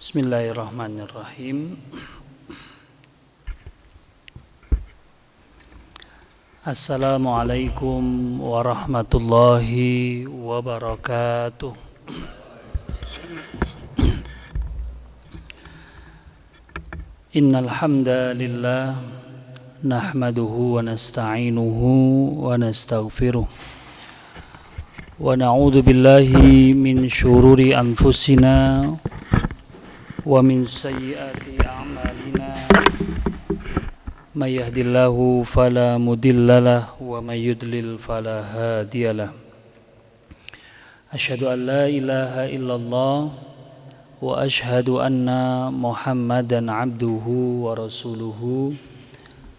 Bismillahirrahmanirrahim. Assalamualaikum warahmatullahi wabarakatuh. Innal hamdalillah nahmaduhu wa nasta'inuhu wa nastaghfiruh. Wa na'udzu billahi min syururi anfusina wa min sayyiati a'malina may yahdihillahu fala mudhillalah wa may yudlil fala hadiyalah. Asyhadu an la ilaha illallah wa asyhadu anna Muhammadan abduhu wa rasuluhu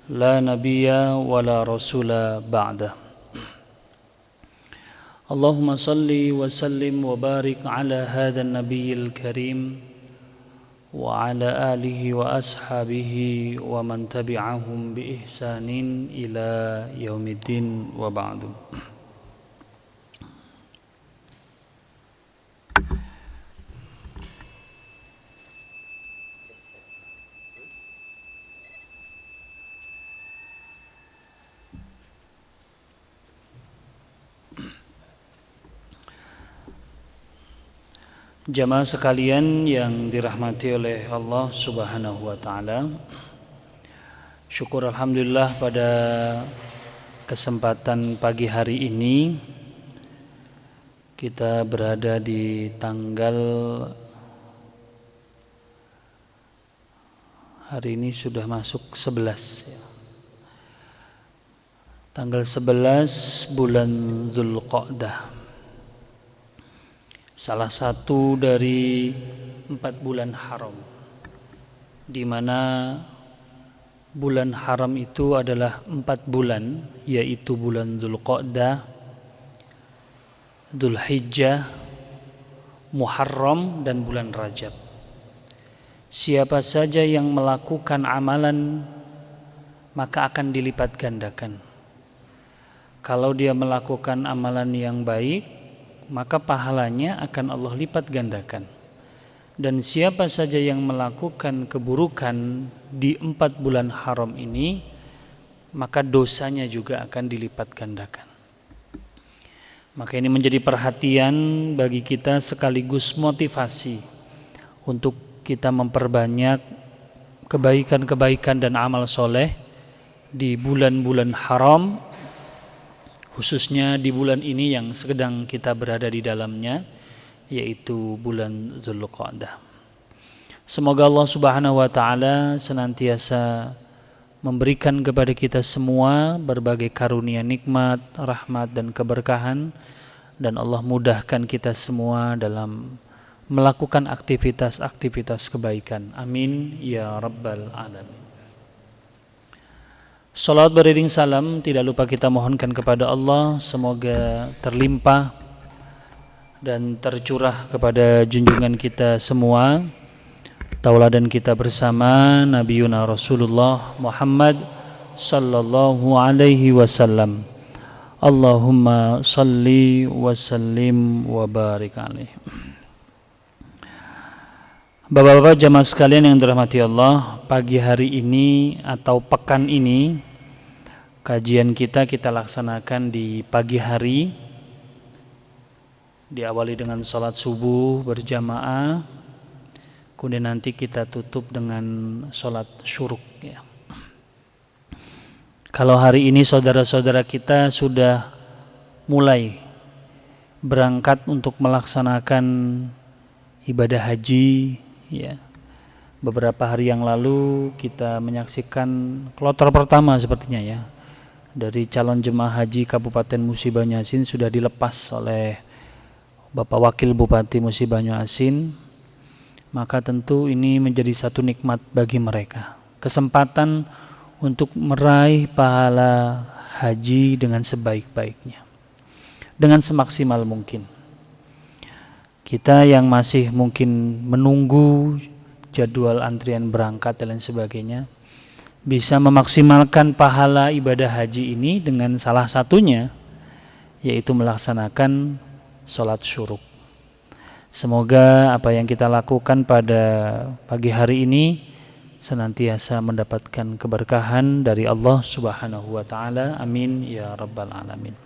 la nabiyya wa la rasula ba'da. Allahumma salli wa sallim wa barik ala hadha an-nabiyyil karim wa ala alihi wa ashabihi wa man tabi'ahum bi ihsanin ila yaumiddin wa ba'du. Jamaah sekalian yang dirahmati oleh Allah Subhanahu wa taala. Syukur alhamdulillah pada kesempatan pagi hari ini kita berada di tanggal hari ini sudah masuk 11 ya. Tanggal 11 bulan Dzulqa'dah. Salah satu dari 4 bulan haram, di mana bulan haram itu adalah 4 bulan, yaitu bulan Dzulqa'dah, Dzulhijjah, Muharram, dan bulan Rajab. Siapa saja yang melakukan amalan maka akan dilipat gandakan. Kalau dia melakukan amalan yang baik, maka pahalanya akan Allah lipat gandakan. Dan siapa saja yang melakukan keburukan di 4 bulan haram ini, maka dosanya juga akan dilipat gandakan. Maka ini menjadi perhatian bagi kita sekaligus motivasi untuk kita memperbanyak kebaikan-kebaikan dan amal soleh di bulan-bulan haram, khususnya di bulan ini yang sedang kita berada di dalamnya, yaitu bulan Dzulqa'dah. Semoga Allah Subhanahu wa taala senantiasa memberikan kepada kita semua berbagai karunia nikmat, rahmat dan keberkahan, dan Allah mudahkan kita semua dalam melakukan aktivitas-aktivitas kebaikan. Amin ya rabbal alamin. Salawat beriring salam tidak lupa kita mohonkan kepada Allah, semoga terlimpah dan tercurah kepada junjungan kita semua, tauladan kita bersama Nabiuna Rasulullah Muhammad sallallahu alaihi wasallam. Allahumma salli wa sallim wa barik alaihi. Bapak-bapak jamaah sekalian yang dirahmati Allah, pagi hari ini atau pekan ini kajian kita laksanakan di pagi hari, diawali dengan sholat subuh berjamaah, kemudian nanti kita tutup dengan sholat syuruk ya. Kalau hari ini saudara-saudara kita sudah mulai berangkat untuk melaksanakan ibadah haji ya. Beberapa hari yang lalu kita menyaksikan kloter pertama sepertinya ya, dari calon jemaah haji Kabupaten Musi Banyuasin sudah dilepas oleh Bapak Wakil Bupati Musi Banyuasin. Maka tentu ini menjadi satu nikmat bagi mereka, kesempatan untuk meraih pahala haji dengan sebaik-baiknya, dengan semaksimal mungkin. Kita yang masih mungkin menunggu jadwal antrian berangkat dan lain sebagainya, bisa memaksimalkan pahala ibadah haji ini dengan salah satunya yaitu melaksanakan sholat syuruk. Semoga apa yang kita lakukan pada pagi hari ini senantiasa mendapatkan keberkahan dari Allah Subhanahu wa taala. Amin ya rabbal alamin.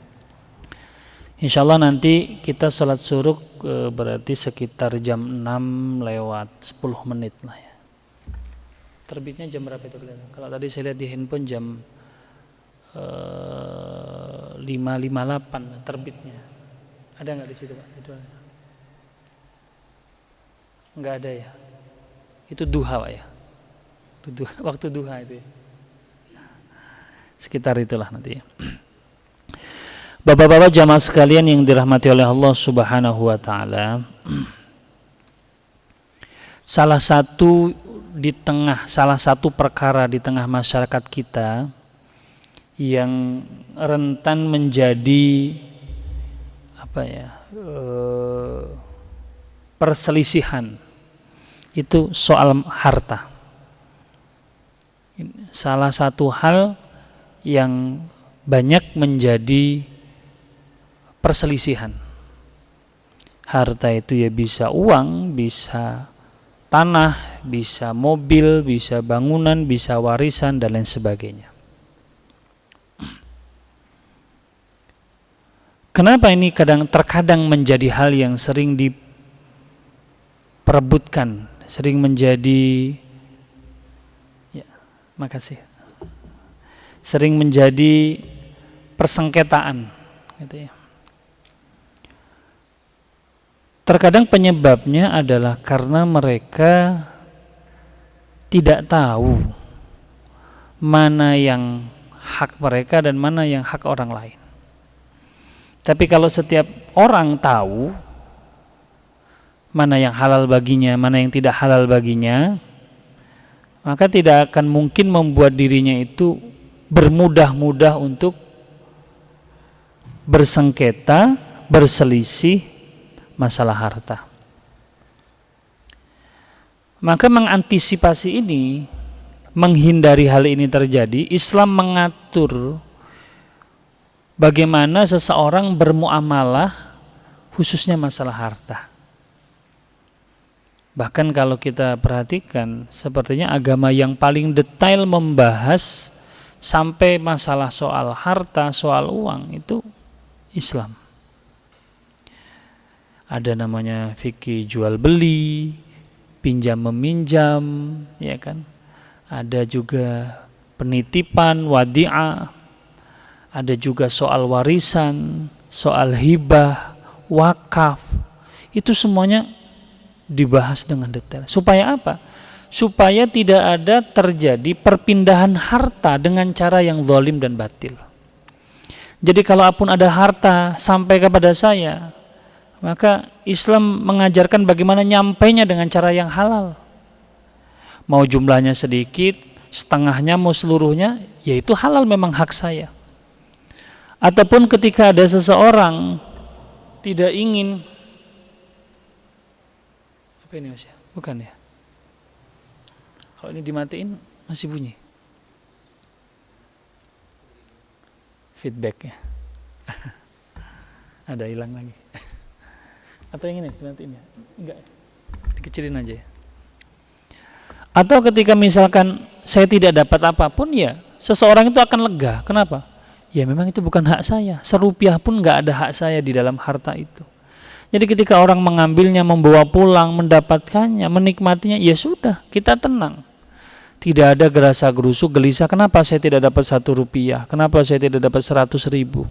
Insyaallah nanti kita salat syuruk berarti sekitar jam 6 lewat 10 menit lah ya. Terbitnya jam berapa itu kelihatan? Kalau tadi saya lihat di handphone jam 5.58 terbitnya. Ada nggak di situ Pak? Itu nggak ada ya? Itu duha Pak ya? Itu duha, waktu duha itu ya? Sekitar itulah nanti ya. Bapak-bapak jamaah sekalian yang dirahmati oleh Allah Subhanahu wa taala. Salah satu perkara di tengah masyarakat kita yang rentan menjadi perselisihan itu soal harta. Salah satu hal yang banyak menjadi perselisihan. Harta itu ya bisa uang, bisa tanah, bisa mobil, bisa bangunan, bisa warisan dan lain sebagainya. Kenapa ini terkadang menjadi hal yang sering diperebutkan, sering menjadi sering menjadi persengketaan gitu ya. Terkadang penyebabnya adalah karena mereka tidak tahu mana yang hak mereka dan mana yang hak orang lain. Tapi kalau setiap orang tahu mana yang halal baginya, mana yang tidak halal baginya, maka tidak akan mungkin membuat dirinya itu bermudah-mudah untuk bersengketa, berselisih masalah harta. Maka mengantisipasi ini, menghindari hal ini terjadi, Islam mengatur bagaimana seseorang bermuamalah khususnya masalah harta. Bahkan kalau kita perhatikan, sepertinya agama yang paling detail membahas sampai masalah soal harta, soal uang itu Islam. Ada namanya fikih jual beli, pinjam meminjam, ya kan? Ada juga penitipan, wadi'ah. Ada juga soal warisan, soal hibah, wakaf. Itu semuanya dibahas dengan detail. Supaya apa? Supaya tidak ada terjadi perpindahan harta dengan cara yang zalim dan batil. Jadi kalaupun ada harta sampai kepada saya, maka Islam mengajarkan bagaimana nyampainya dengan cara yang halal. Mau jumlahnya sedikit, setengahnya, mau seluruhnya, yaitu halal, memang hak saya. Ataupun ketika ada seseorang tidak ingin, apa ini Mas ya? Bukan ya? Kalau ini dimatiin masih bunyi. Feedback ya. Ada hilang lagi. Atau yang ini dimatiin ya? Enggak. Dikecilin aja ya. Atau ketika misalkan saya tidak dapat apapun, ya seseorang itu akan lega. Kenapa? Ya memang itu bukan hak saya. Serupiah pun nggak ada hak saya di dalam harta itu. Jadi ketika orang mengambilnya, membawa pulang, mendapatkannya, menikmatinya, ya sudah, kita tenang. Tidak ada gerasa gerusu, gelisah. Kenapa saya tidak dapat 1 rupiah? Kenapa saya tidak dapat 100.000?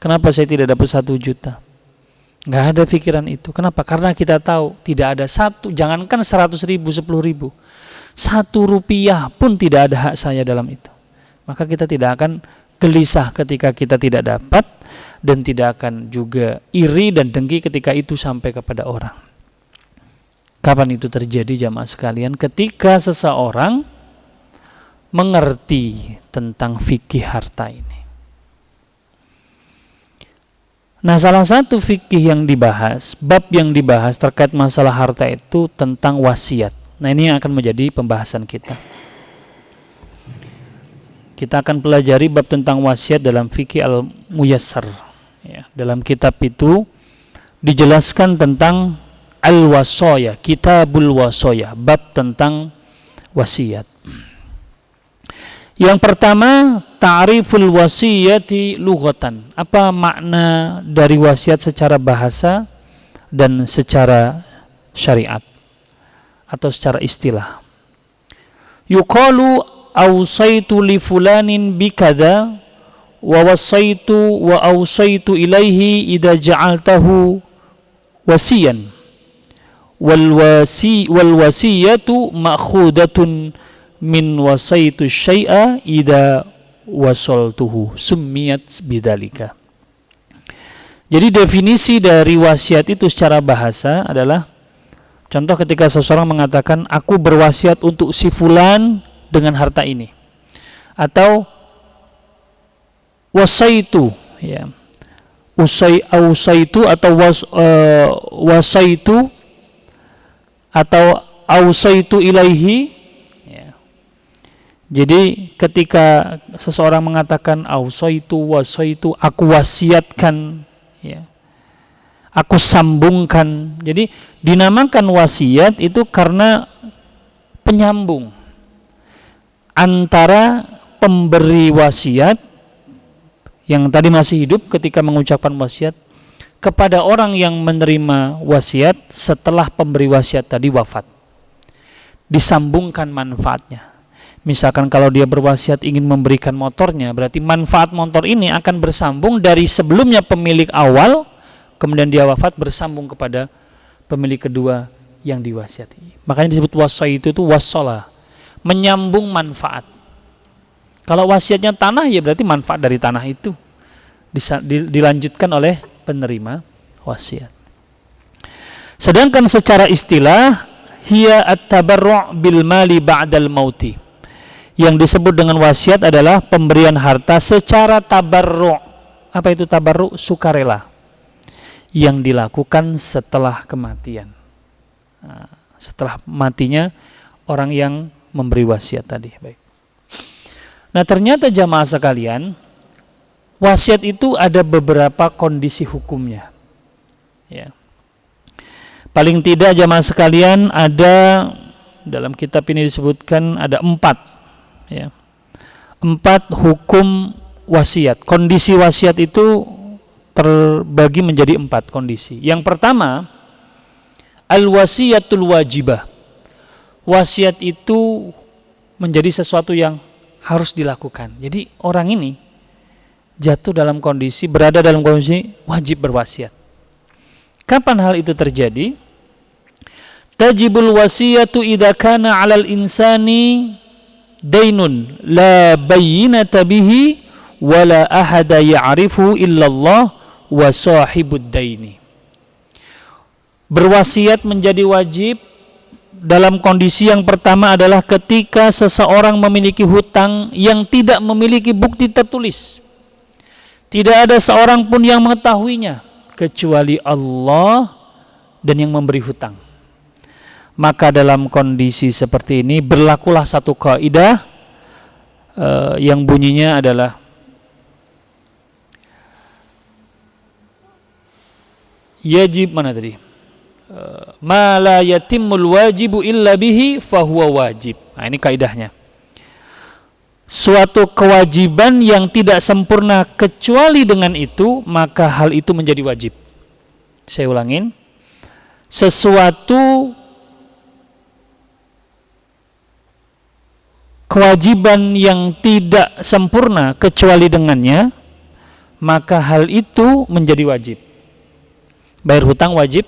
Kenapa saya tidak dapat 1 juta? Nggak ada pikiran itu. Kenapa? Karena kita tahu tidak ada satu, jangankan 100.000, 10.000, 1 rupiah pun tidak ada hak saya dalam itu. Maka kita tidak akan gelisah ketika kita tidak dapat, dan tidak akan juga iri dan dengki ketika itu sampai kepada orang. Kapan itu terjadi jamaah sekalian? Ketika seseorang mengerti tentang fikih harta ini. Nah, salah satu fikih yang dibahas, bab yang dibahas terkait masalah harta itu tentang wasiat. Nah, ini yang akan menjadi pembahasan kita. Kita akan pelajari bab tentang wasiat dalam fikih Al-Muyassar. Ya, dalam kitab itu dijelaskan tentang al-wasaya, kitabul wasaya, bab tentang wasiat. Yang pertama, ta'riful wasiyati lughatan. Apa makna dari wasiat secara bahasa dan secara syariat atau secara istilah? Yuqalu awsaitu li fulanin bikada wa wasaitu wa awsaitu ilaihi idza ja'altahu wasiyan. Wal wasiyatu ma'khudatun min wasaitu syai'a idza wasaltuhu summiyat bidzalika. Jadi definisi dari wasiat itu secara bahasa adalah contoh ketika seseorang mengatakan aku berwasiat untuk si fulan dengan harta ini, atau wasaitu, ya, ausaitu atau wasaitu atau ausaitu ilaihi. Jadi ketika seseorang mengatakan ausaitu, wasaitu, aku wasiatkan, ya, aku sambungkan. Jadi dinamakan wasiat itu karena penyambung antara pemberi wasiat yang tadi masih hidup ketika mengucapkan wasiat kepada orang yang menerima wasiat setelah pemberi wasiat tadi wafat. Disambungkan manfaatnya. Misalkan kalau dia berwasiat ingin memberikan motornya, berarti manfaat motor ini akan bersambung dari sebelumnya pemilik awal, kemudian dia wafat bersambung kepada pemilik kedua yang diwasiati. Makanya disebut wasai itu wassalah, menyambung manfaat. Kalau wasiatnya tanah, ya berarti manfaat dari tanah itu dilanjutkan oleh penerima wasiat. Sedangkan secara istilah, hiya at-tabarru' bil mali ba'dal mauti. Yang disebut dengan wasiat adalah pemberian harta secara tabarru'. Apa itu tabarru'? Sukarela. Yang dilakukan setelah kematian. Nah, setelah matinya orang yang memberi wasiat tadi. Baik. Nah, ternyata jamaah sekalian, wasiat itu ada beberapa kondisi hukumnya. Ya. Paling tidak jamaah sekalian ada dalam kitab ini disebutkan ada 4. Ya. 4 hukum wasiat. Kondisi wasiat itu terbagi menjadi 4 kondisi. Yang pertama, al-wasiyatul wajibah. Wasiat itu menjadi sesuatu yang harus dilakukan. Jadi orang ini berada dalam kondisi wajib berwasiat. Kapan hal itu terjadi? Tajibul wasiyatu idza kana 'alal insani dainun la bayyinata bihi wa la ahada ya'rifu illallah wa sahibud daini. Berwasiat menjadi wajib dalam kondisi yang pertama adalah ketika seseorang memiliki hutang yang tidak memiliki bukti tertulis. Tidak ada seorang pun yang mengetahuinya kecuali Allah dan yang memberi hutang. Maka dalam kondisi seperti ini berlakulah satu kaidah yang bunyinya adalah yajib mana tadi? Ma la yatimmul wajibu illa bihi fahuwa wajib. Nah, ini kaidahnya. Suatu kewajiban yang tidak sempurna kecuali dengan itu, maka hal itu menjadi wajib. Saya ulangin. Sesuatu kewajiban yang tidak sempurna kecuali dengannya, maka hal itu menjadi wajib. Bayar hutang wajib.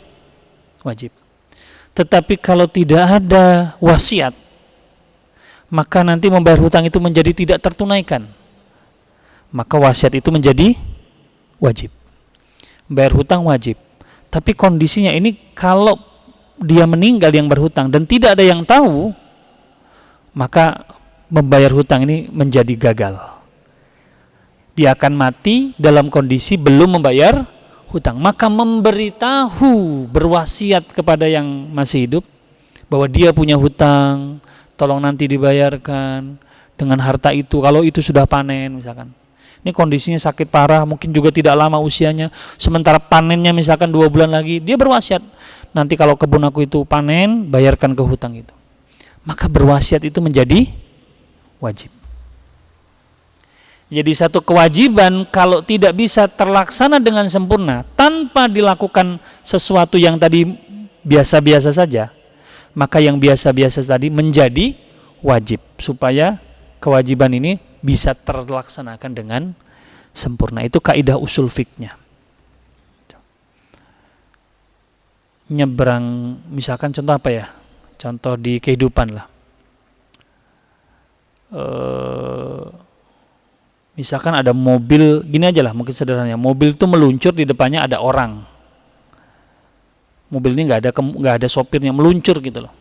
Tetapi kalau tidak ada wasiat, maka nanti membayar hutang itu menjadi tidak tertunaikan. Maka wasiat itu menjadi wajib. Bayar hutang wajib. Tapi kondisinya ini kalau dia meninggal yang berhutang dan tidak ada yang tahu, maka membayar hutang ini menjadi gagal. Dia akan mati dalam kondisi belum membayar hutang. Maka memberitahu, berwasiat kepada yang masih hidup bahwa dia punya hutang, tolong nanti dibayarkan dengan harta itu kalau itu sudah panen misalkan. Ini kondisinya sakit parah, mungkin juga tidak lama usianya, sementara panennya misalkan 2 bulan lagi, dia berwasiat, nanti kalau kebun aku itu panen, bayarkan ke hutang itu. Maka berwasiat itu menjadi wajib. Jadi satu kewajiban kalau tidak bisa terlaksana dengan sempurna tanpa dilakukan sesuatu yang tadi biasa-biasa saja, maka yang biasa-biasa tadi menjadi wajib supaya kewajiban ini bisa terlaksanakan dengan sempurna. Itu kaidah usul fiknya. Nyebrang, misalkan contoh apa ya? Contoh di kehidupan lah. Misalkan ada mobil, gini aja lah mungkin sederhananya. Mobil itu meluncur, di depannya ada orang. Mobil ini nggak ada sopirnya, meluncur gitu loh.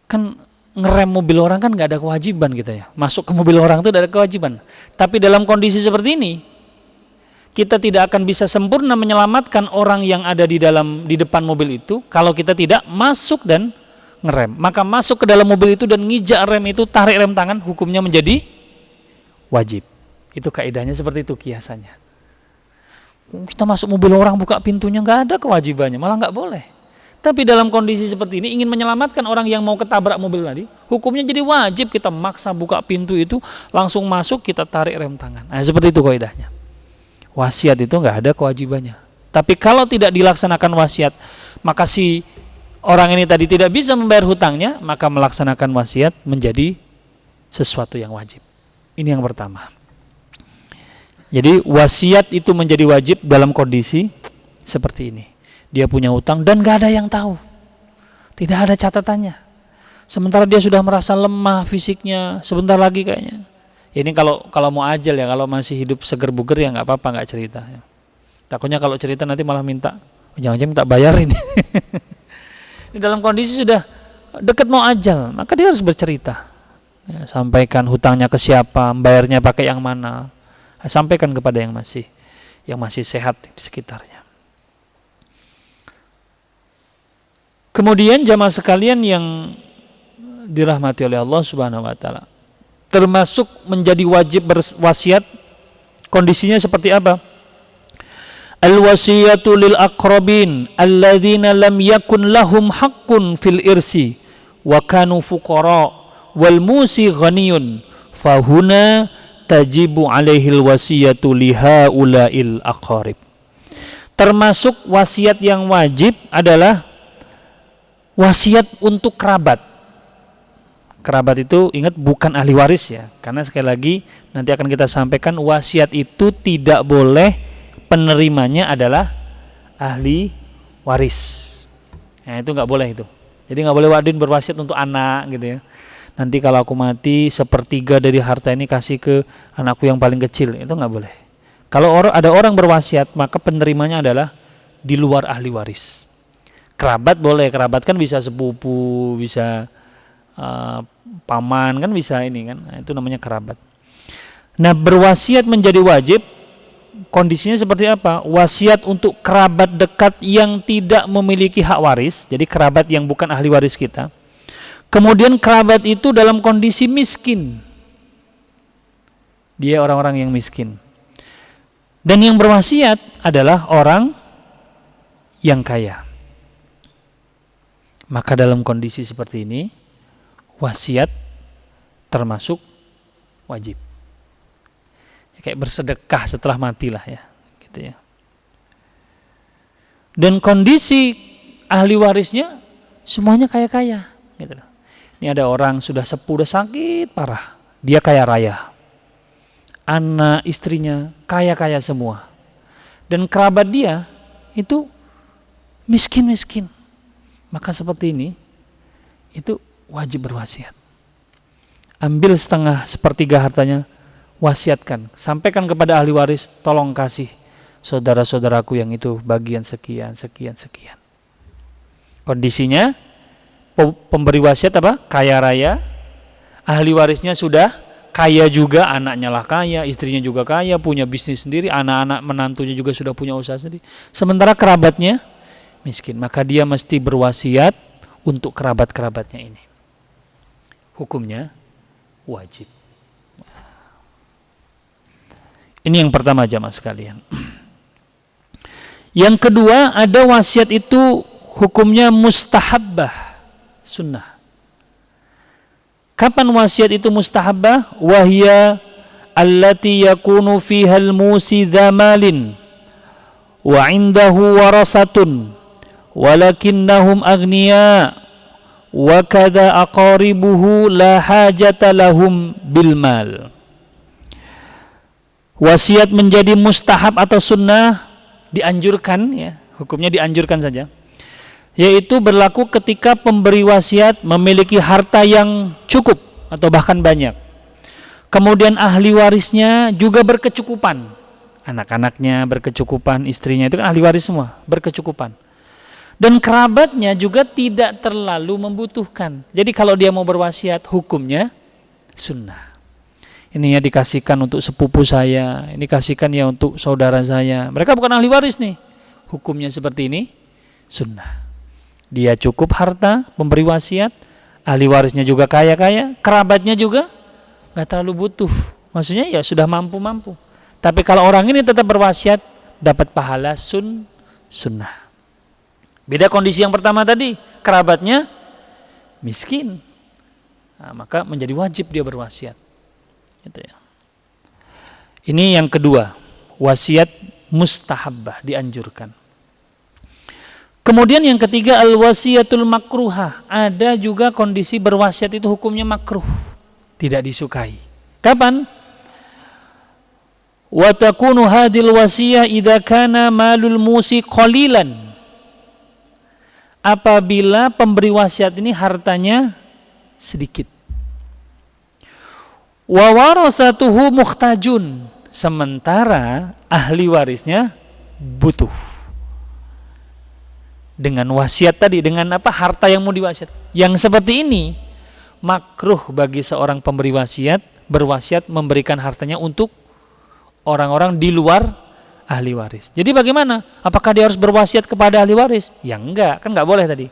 Kan ngerem mobil orang kan nggak ada kewajiban kita ya. Masuk ke mobil orang itu ada kewajiban. Tapi dalam kondisi seperti ini, kita tidak akan bisa sempurna menyelamatkan orang yang ada di depan mobil itu kalau kita tidak masuk dan ngerem. Maka masuk ke dalam mobil itu dan ngijak rem itu, tarik rem tangan, hukumnya menjadi wajib. Itu kaidahnya seperti itu kiasannya. Kita masuk mobil orang buka pintunya, nggak ada kewajibannya, malah nggak boleh. Tapi dalam kondisi seperti ini ingin menyelamatkan orang yang mau ketabrak mobil tadi, hukumnya jadi wajib kita maksa buka pintu itu, langsung masuk kita tarik rem tangan. Nah seperti itu kaidahnya. Wasiat itu nggak ada kewajibannya. Tapi kalau tidak dilaksanakan wasiat, maka si orang ini tadi tidak bisa membayar hutangnya, maka melaksanakan wasiat menjadi sesuatu yang wajib. Ini yang pertama. Jadi wasiat itu menjadi wajib dalam kondisi seperti ini. Dia punya hutang dan nggak ada yang tahu. Tidak ada catatannya. Sementara dia sudah merasa lemah fisiknya, sebentar lagi kayaknya. Ini kalau mau ajal ya, kalau masih hidup seger buger ya nggak apa-apa, nggak cerita. Takutnya kalau cerita nanti malah minta, jangan-jangan minta bayarin. Ini dalam kondisi sudah dekat mau ajal, maka dia harus bercerita. Ya, sampaikan hutangnya ke siapa, bayarnya pakai yang mana. Sampaikan kepada yang masih sehat di sekitarnya. Kemudian jamaah sekalian yang dirahmati oleh Allah Subhanahu wa taala, termasuk menjadi wajib berwasiat kondisinya seperti apa? Al-wasiyatu lil aqrabin alladzina lam yakun lahum haqqun fil irsi wa kanu fuqara wal musi ghaniyun fahuna tajibu alaihil wasiyatu lihaula'il aqarib. Termasuk wasiat yang wajib adalah wasiat untuk kerabat. Kerabat itu ingat bukan ahli waris ya, karena sekali lagi nanti akan kita sampaikan wasiat itu tidak boleh penerimanya adalah ahli waris. Nah itu nggak boleh itu. Jadi nggak boleh wadin berwasiat untuk anak gitu ya. Nanti kalau aku mati 1/3 dari harta ini kasih ke anakku yang paling kecil, itu nggak boleh. Kalau ada orang berwasiat maka penerimanya adalah di luar ahli waris. Kerabat boleh, kerabat kan bisa sepupu, bisa paman kan bisa ini kan, nah, itu namanya kerabat. Nah berwasiat menjadi wajib kondisinya seperti apa? Wasiat untuk kerabat dekat yang tidak memiliki hak waris, jadi kerabat yang bukan ahli waris kita. Kemudian kerabat itu dalam kondisi miskin, dia orang-orang yang miskin. Dan yang berwasiat adalah orang yang kaya. Maka dalam kondisi seperti ini wasiat termasuk wajib. Kayak bersedekah setelah matilah ya, gitu ya. Dan kondisi ahli warisnya semuanya kaya-kaya, gitu loh. Ini ada orang sudah sepuh, udah sakit parah, dia kaya raya. Anak istrinya kaya-kaya semua. Dan kerabat dia itu miskin-miskin. Maka seperti ini itu wajib berwasiat. Ambil 1/2 hartanya, wasiatkan, sampaikan kepada ahli waris, tolong kasih saudara-saudaraku yang itu bagian sekian. Kondisinya pemberi wasiat apa? Kaya raya, ahli warisnya sudah kaya juga, anaknya lah kaya, istrinya juga kaya, punya bisnis sendiri, anak-anak menantunya juga sudah punya usaha sendiri. Sementara kerabatnya miskin, maka dia mesti berwasiat untuk kerabat-kerabatnya ini. Hukumnya wajib. Ini yang pertama jamaah sekalian. Yang kedua, ada wasiat itu hukumnya mustahabbah, sunnah. Kapan wasiat itu mustahabbah? Wahya allati yakunu fiha al-musi dzamalin wa 'indahu warasatun walakinnahum aghniya wa kadza aqaribuhu la hajata lahum bil mal. Wasiat menjadi mustahab atau sunnah, dianjurkan ya, hukumnya dianjurkan saja, yaitu berlaku ketika pemberi wasiat memiliki harta yang cukup atau bahkan banyak, kemudian ahli warisnya juga berkecukupan, anak-anaknya berkecukupan, istrinya itu kan ahli waris semua, berkecukupan, dan kerabatnya juga tidak terlalu membutuhkan. Jadi kalau dia mau berwasiat, hukumnya sunnah. Ini ya dikasihkan untuk sepupu saya, ini kasihkan ya untuk saudara saya. Mereka bukan ahli waris nih. Hukumnya seperti ini, sunnah. Dia cukup harta, memberi wasiat, ahli warisnya juga kaya-kaya, kerabatnya juga gak terlalu butuh. Maksudnya ya sudah mampu-mampu. Tapi kalau orang ini tetap berwasiat, dapat pahala sunnah. Beda kondisi yang pertama tadi, kerabatnya miskin. Nah, maka menjadi wajib dia berwasiat. Gitu ya. Ini yang kedua, wasiat mustahabbah, dianjurkan. Kemudian yang ketiga, al-wasiyatul makruhah. Ada juga kondisi berwasiat itu hukumnya makruh, tidak disukai. Kapan? Wa takunu hadhil wasiyah idza kana malul musi qalilan. Apabila pemberi wasiat ini hartanya sedikit. Wa warasatuhu muhtajun, sementara ahli warisnya butuh. Dengan wasiat tadi, dengan apa, harta yang mau diwasiat. Yang seperti ini makruh bagi seorang pemberi wasiat berwasiat memberikan hartanya untuk orang-orang di luar ahli waris. Jadi bagaimana? Apakah dia harus berwasiat kepada ahli waris? Ya enggak, kan enggak boleh tadi.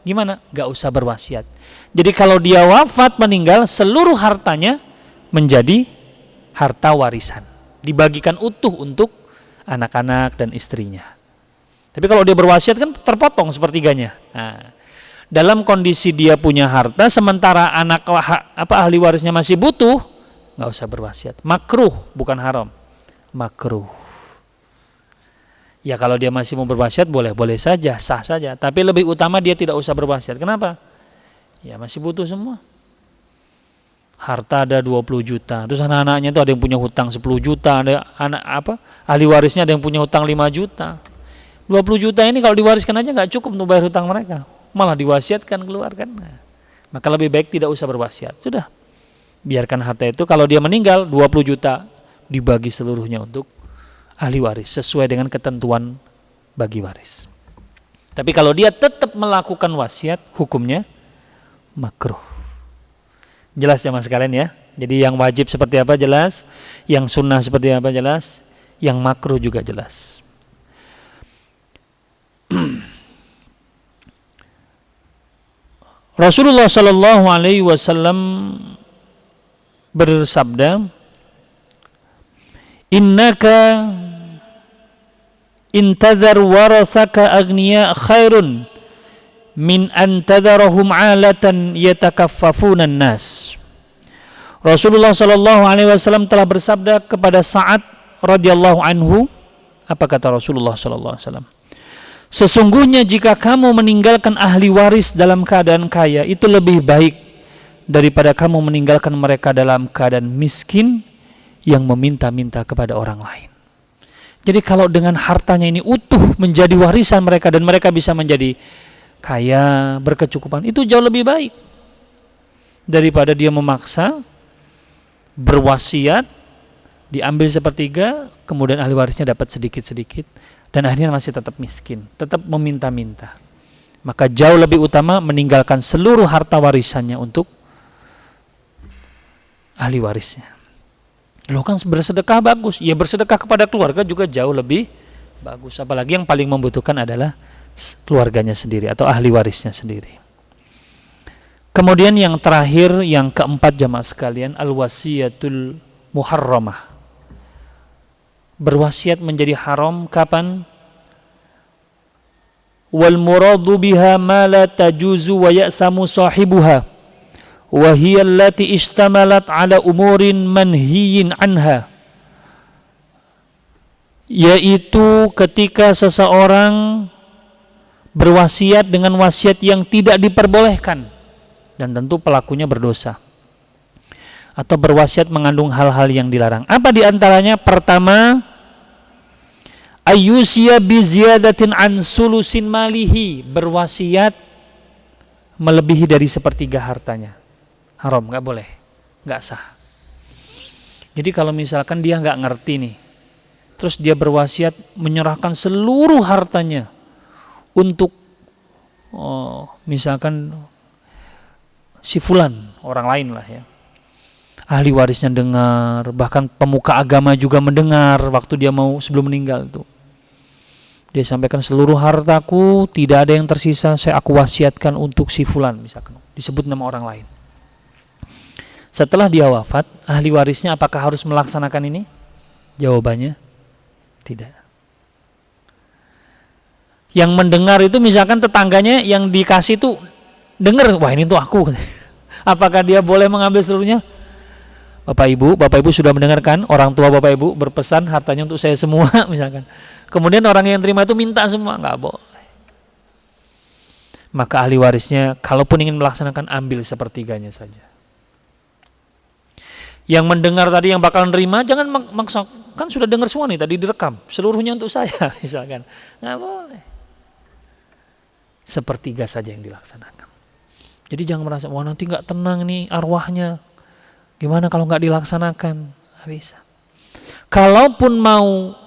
Gimana? Enggak usah berwasiat. Jadi kalau dia wafat, meninggal, seluruh hartanya menjadi harta warisan, dibagikan utuh untuk anak-anak dan istrinya. Tapi kalau dia berwasiat kan terpotong sepertiganya. Nah, dalam kondisi dia punya harta sementara anak ahli warisnya masih butuh, nggak usah berwasiat. Makruh, bukan haram. Makruh. Ya kalau dia masih mau berwasiat boleh saja, sah saja. Tapi lebih utama dia tidak usah berwasiat. Kenapa? Ya masih butuh semua. Harta ada 20 juta, terus anak-anaknya itu ada yang punya hutang 10 juta, ada ahli warisnya ada yang punya hutang 5 juta. 20 juta ini kalau diwariskan aja nggak cukup untuk bayar hutang mereka, malah diwasiatkan keluarkan. Nah, maka lebih baik tidak usah berwasiat, sudah biarkan harta itu, kalau dia meninggal 20 juta dibagi seluruhnya untuk ahli waris sesuai dengan ketentuan bagi waris. Tapi kalau dia tetap melakukan wasiat, hukumnya makruh. Jelas ya mas sekalian ya. Jadi yang wajib seperti apa jelas, yang sunnah seperti apa jelas, yang makruh juga jelas. Rasulullah Shallallahu Alaihi Wasallam bersabda, innaka intadhar warasaka agniya khairun min antadharahum alatan yatakaffafunan nas. Rasulullah Shallallahu Alaihi Wasallam telah bersabda kepada Sa'ad radhiyallahu anhu, apa kata Rasulullah Shallallahu Alaihi Wasallam? Sesungguhnya jika kamu meninggalkan ahli waris dalam keadaan kaya, itu lebih baik daripada kamu meninggalkan mereka dalam keadaan miskin yang meminta-minta kepada orang lain. Jadi kalau dengan hartanya ini utuh menjadi warisan mereka dan mereka bisa menjadi kaya, berkecukupan, itu jauh lebih baik daripada dia memaksa berwasiat, diambil sepertiga, kemudian ahli warisnya dapat sedikit-sedikit dan akhirnya masih tetap miskin, tetap meminta-minta. Maka jauh lebih utama meninggalkan seluruh harta warisannya untuk ahli warisnya. Loh kan bersedekah bagus, ya bersedekah kepada keluarga juga jauh lebih bagus, apalagi yang paling membutuhkan adalah keluarganya sendiri atau ahli warisnya sendiri. Kemudian yang terakhir, yang keempat jamaah sekalian, al-wasiyatul muharramah. Berwasiat menjadi haram kapan? wal muradu biha ma la tajuzu wa ya'samu sahibuha wa hiya allati ishtamalat ala umurin manhiyin anha, yaitu ketika seseorang berwasiat dengan wasiat yang tidak diperbolehkan dan tentu pelakunya berdosa, atau berwasiat mengandung hal-hal yang dilarang. Apa diantaranya? Pertama, ayyusiya bi ziyadatin an sulusin malihi, berwasiat melebihi dari sepertiga hartanya. Haram, nggak boleh, nggak sah. Jadi kalau misalkan dia nggak ngerti nih, terus dia berwasiat menyerahkan seluruh hartanya untuk misalkan si fulan, orang lain lah ya, ahli warisnya dengar, bahkan pemuka agama juga mendengar waktu dia mau sebelum meninggal itu, dia sampaikan seluruh hartaku tidak ada yang tersisa, aku wasiatkan untuk si fulan, misalkan disebut nama orang lain. Setelah dia wafat, ahli warisnya apakah harus melaksanakan ini? Jawabannya tidak. Yang mendengar itu misalkan tetangganya yang dikasih itu dengar, wah ini tuh aku. Apakah dia boleh mengambil seluruhnya? Bapak Ibu sudah mendengarkan, orang tua Bapak Ibu berpesan hartanya untuk saya semua misalkan. Kemudian orang yang terima itu minta semua, nggak boleh. Maka ahli warisnya kalaupun ingin melaksanakan, ambil sepertiganya saja. Yang mendengar tadi yang bakal nerima, jangan maksa, kan sudah dengar semua nih tadi direkam, seluruhnya untuk saya misalkan. Nggak boleh. Sepertiga saja yang dilaksanakan. Jadi jangan merasa, wah nanti nggak tenang nih arwahnya. Gimana kalau nggak dilaksanakan? Nggak bisa. Kalaupun mau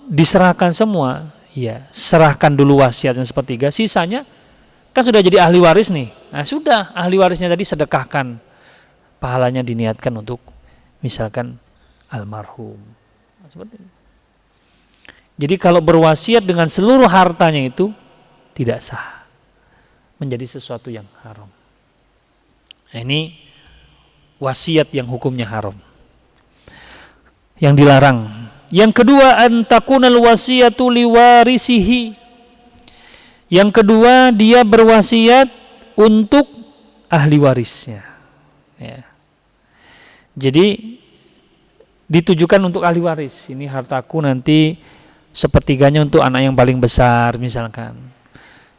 diserahkan semua, ya serahkan dulu wasiatnya sepertiga, sisanya kan sudah jadi ahli waris nih. Nah sudah, ahli warisnya tadi sedekahkan, pahalanya diniatkan untuk misalkan almarhum. Seperti itu. Jadi kalau berwasiat dengan seluruh hartanya itu tidak sah, menjadi sesuatu yang haram. Nah, ini wasiat yang hukumnya haram, yang dilarang. Yang kedua, antakunal wasiyatu liwarisihi. Yang kedua, dia berwasiat untuk ahli warisnya. Ya. Jadi ditujukan untuk ahli waris. Ini hartaku nanti sepertiganya untuk anak yang paling besar misalkan.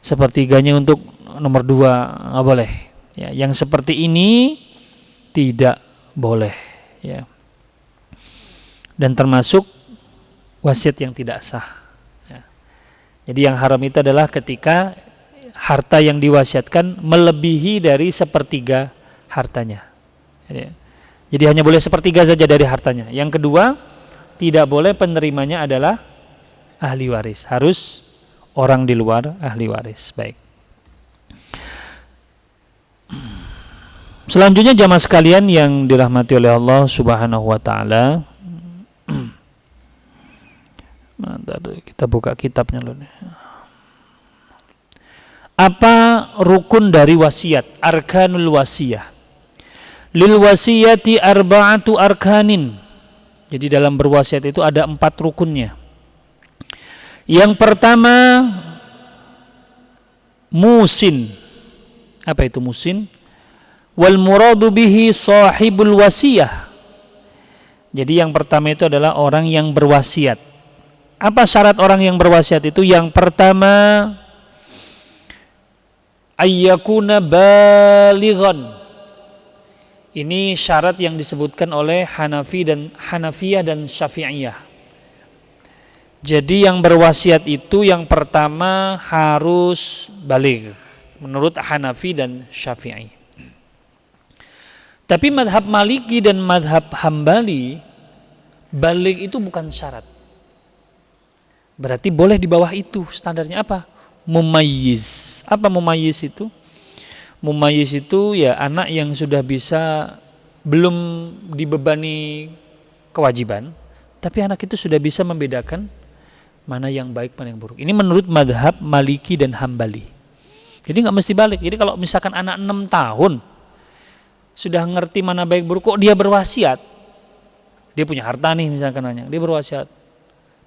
Sepertiganya untuk nomor 2, nggak boleh. Ya, yang seperti ini tidak boleh. Ya. Dan termasuk wasiat yang tidak sah. Ya. Jadi yang haram itu adalah ketika harta yang diwasiatkan melebihi dari sepertiga hartanya. Jadi hanya boleh sepertiga saja dari hartanya. Yang kedua, tidak boleh penerimanya adalah ahli waris. Harus orang di luar ahli waris. Baik. Selanjutnya jamaah sekalian yang dirahmati oleh Allah Subhanahu wa taala. Kita buka kitabnya dulu. Apa rukun dari wasiat? Arkanul wasiyah. Lil wasiyati arba'atu arkanin. Jadi dalam berwasiat itu ada 4 rukunnya. Yang pertama, musin. Apa itu musin? Wal muradu bihi sahibul wasiyah. Jadi yang pertama itu adalah orang yang berwasiat. Apa syarat orang yang berwasiat itu? Yang pertama, ayyakuna balighan. Ini syarat yang disebutkan oleh Hanafiyah dan Syafi'iyah. Jadi yang berwasiat itu yang pertama harus baligh menurut Hanafi dan Syafi'i. Tapi madhab Maliki dan madhab Hambali, baligh itu bukan syarat. Berarti boleh di bawah itu. Standarnya apa? Mumayyiz. Apa mumayyiz itu? Mumayyiz itu ya anak yang sudah bisa, belum dibebani kewajiban, tapi anak itu sudah bisa membedakan mana yang baik, mana yang buruk. Ini menurut madhab Maliki dan Hambali. Jadi nggak mesti balik. Jadi kalau misalkan anak 6 tahun sudah ngerti mana baik buruk, kok dia berwasiat, dia punya harta nih misalkan nanya, dia berwasiat,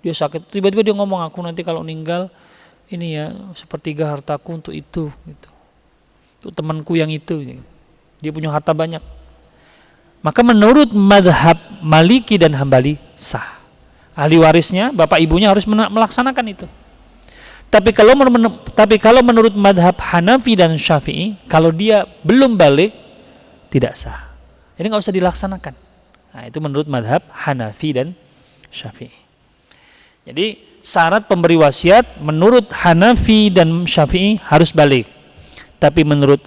dia sakit, tiba-tiba dia ngomong, aku nanti kalau meninggal ini ya sepertiga hartaku untuk itu gitu. Untuk temanku yang itu, dia punya harta banyak. Maka menurut madhab Maliki dan Hambali sah. Ahli warisnya, bapak ibunya harus melaksanakan itu. Tapi kalau menurut madhab Hanafi dan Syafi'i, kalau dia belum balik, tidak sah. Jadi nggak usah dilaksanakan. Nah, itu menurut madhab Hanafi dan Syafi'i. Jadi syarat pemberi wasiat menurut Hanafi dan Syafi'i harus balik. Tapi menurut